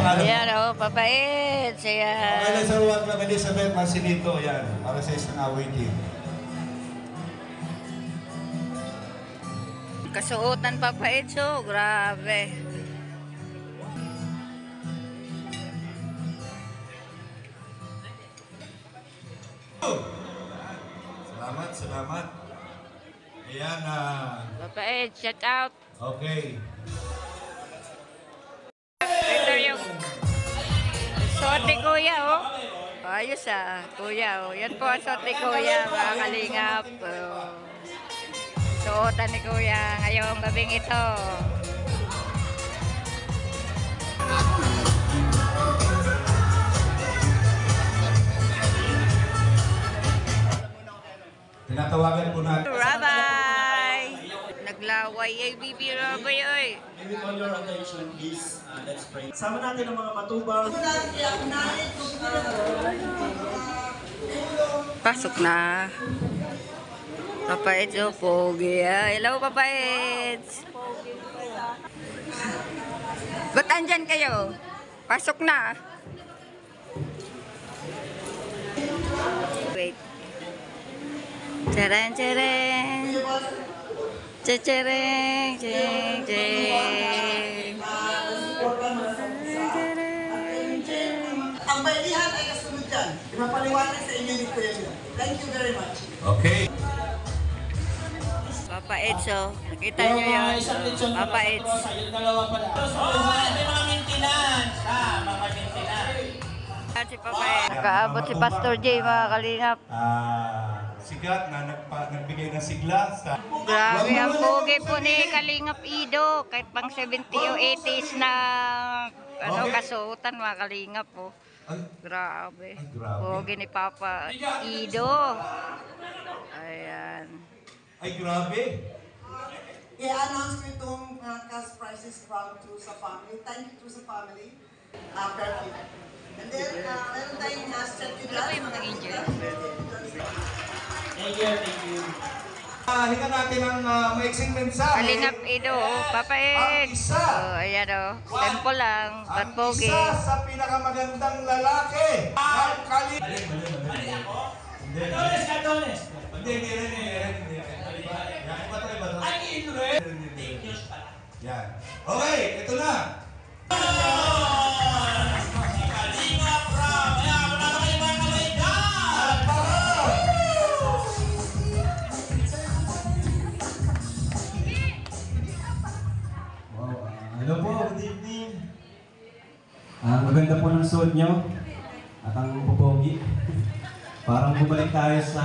pangalan mo? Ayan o, papait. Ayan. Pangalan sa ruwag ng Elizabeth Marcelito. Yan, para sa isang away team. Kasuotan papait so, grabe. Salamat, salamat. Ayan, Papait, shout out. okay. Ito yung suot ni Kuya, oh. Ayos Kuya, oh. Yan po ang suot ni Kuya, mga kalingap. Oh. Suotan ni Kuya ngayong gabing ito. Tinatawagan po natin. Rabay! Naglaway ay bibi Rabay, oy. With all your attention, please, let's pray. Sama natin ang mga matubang. Pasok na. Papait, oh, pogi. Hello, papait. Ba't andyan kayo? Pasok na. Wait. Tcharan, tcharan. Tcharan, tcharan, tcharan. Ang bailihan ay kasunod dyan. Ipapaliwanag sa inyo ni Kuya Mio. Thank you very much. Okay. Papa Edso, nakita niyo yun? Papa Edso. Yung dalawa pala. May mga maintenance. Mga maintenance. Si Papa Edso. Nakaabot si Pastor J, mga kalingap. Sigat na nagbigay ng sigla sa... Grabe, ang pogi po ni Kalingap Ido. Kahit pang 70 o 80s na kasuotan, mga kalingap po. Grabe. Pogi ni Papa Ido. Ayan. Ay, grabe. I-announce ko itong cash prizes from True sa Family. Thank you, True sa Family. Perfect. And then, meron tayong certificate. Ano ba yung mga angel? Thank you. Hinga natin ang maiksing mensahe. Kalingap Ido, Papa Edso. Ayan o, tempo lang, ba't Ang pogi? isa sa pinakamagandang lalaki. Ang Cardones. Hindi. Ay, Indre. Thank you. Yan. Okay, ito na. Hello po, good evening. Maganda po ng suot nyo at ang pupogi. Parang bumalik tayo sa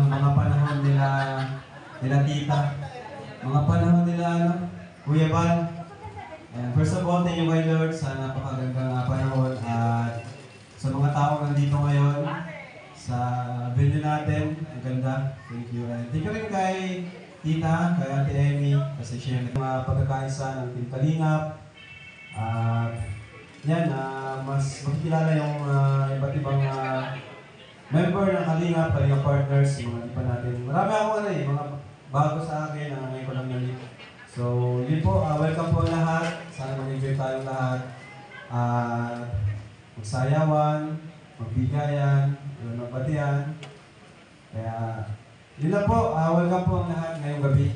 mga panahon nila tita. Mga panahon nila Kuya Van. First of all, thank you kay Lord sa napakagandang panahon at sa mga taong nandito ngayon sa venue natin. Ang ganda. Thank you. And thank you rin kay Tita, kay Ate Emmy, kasi siya yung mga pagkakaisa ng Team Kalingap. Yan, mas makikilala yung iba't ibang member ng Kalingap, Kalingap partners, yung mga iba natin. Marami akong mga bago sa akin na ngayon ko lang nalit. So, yun po, welcome po lahat. Sana mag-enjoy tayong lahat. Magsayawan, magbigayan, magbatian. Kaya, yun lang po, welcome po ang lahat ngayong gabi.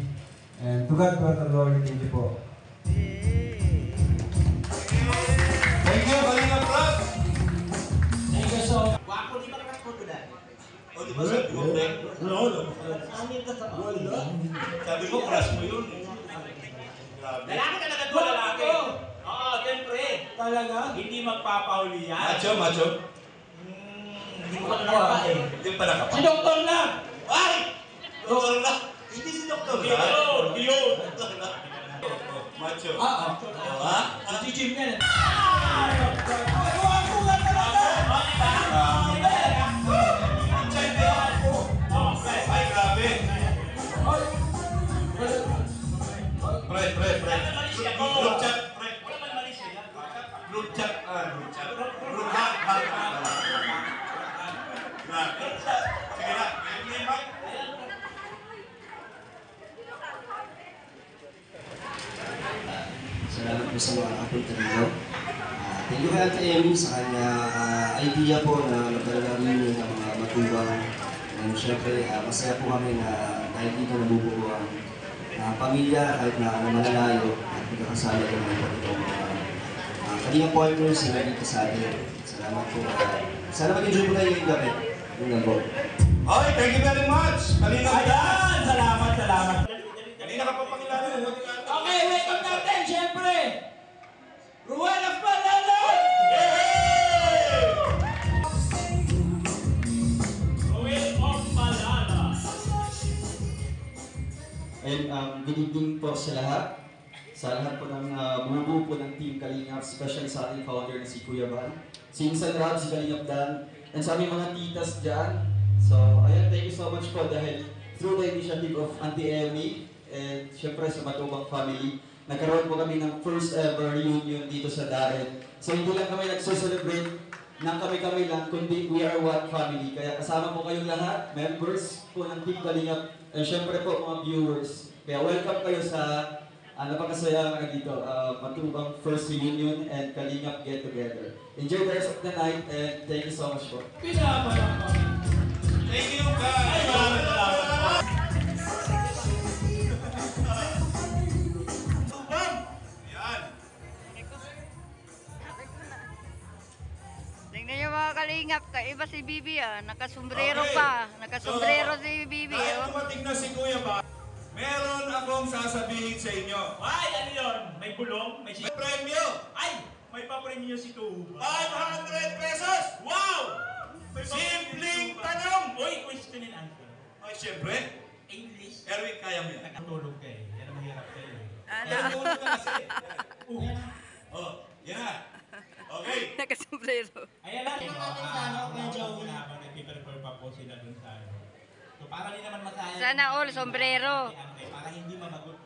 And to God, to the Lord, thank you po. Thank you, Kalingap Rock. Thank you so much. Wako, di ba nakaskoto dahil? O, di ba sabi mo, Frank? Sabi mo, crush mo yun. Grabe. Lalaki talaga to, lalaki. Oo, siyempre. Talaga? Hindi magpapahuli yan. Macho. Hindi ko nakapa eh. Hindi pa nakapa. Si Doktor na! Ay! Doktor na! Hindi si Doktor na. Yun. Macho. Ha? Si Jim yan. Ay, grabe. Pre. Group chat, pre. Group chat. Group chat. Grabe. Sige na. Salamat po sa mga kapunta ninyo. Thank you kay Ate Emmy sa kanya idea po na magdala rin ng mga matubang. And syempre, masaya po kami na kahit dito nabubuo ang pamilya, kahit na malalayo at magkakasala rin ng itong Kalingap partners na dito sa atin. Salamat po. Sana mag-enjoy po tayo yung gabi. Yung nabo. Okay, thank you very much. Kalingap Ayan! Salamat, salamat. Kanina ka pa pangilala. Okay, welcome natin, syempre! Ruel of Malalag! Ruel of Malalag. And good evening po sa lahat. Sa lahat po ng bumubuo po ng Team Kalingap, especially sa ating founder na si Kuya Van, si Insan Rab, si Kalingap Dan, and sa aming mga titas dyan. So, ayan, thank you so much po dahil through the initiative of Auntie Emmy and syempre sa Matubang family, nagkaroon po kami ng first ever reunion dito sa Darren. So, hindi lang kami nagso-celebrate ng kami-kami lang, kundi we are one family. Kaya kasama po kayong lahat, members po ng Team Kalingap, and syempre po mga viewers. Kaya welcome kayo sa napakasaya nga dito, Matubang first reunion and Kalingap get together. Enjoy the rest of the night and thank you so much po. Pinapalakpak. Thank you guys. Ay, maraming salamat. Yan. Tingnan niyo mga kalingap, iba si Bibi nakasombrero Okay. pa. Nakasombrero si Bibi Dahil dumating na si Kuya Ba, meron akong sasabihin sa inyo. Ay, ano yun? May bulong? May May premyo! Ay! May papremyo si Tuba. 500 pesos! Wow! May Simpleng papremyo si Tuba. tanong! Uy, question and answer. Ay, siyempre. English. Erwin, kaya mo yan. Nakatulog ka eh. Yan ang mahirap kayo eh. Ano? Ay, tulog ka kasi. Yan. Oh, yan. Okay. Nakasombrero. Ayan lang. Habang nagpiprepare pa po sila dun sa ano. So para din naman masaya. Sana all sombrero. Para hindi mamagot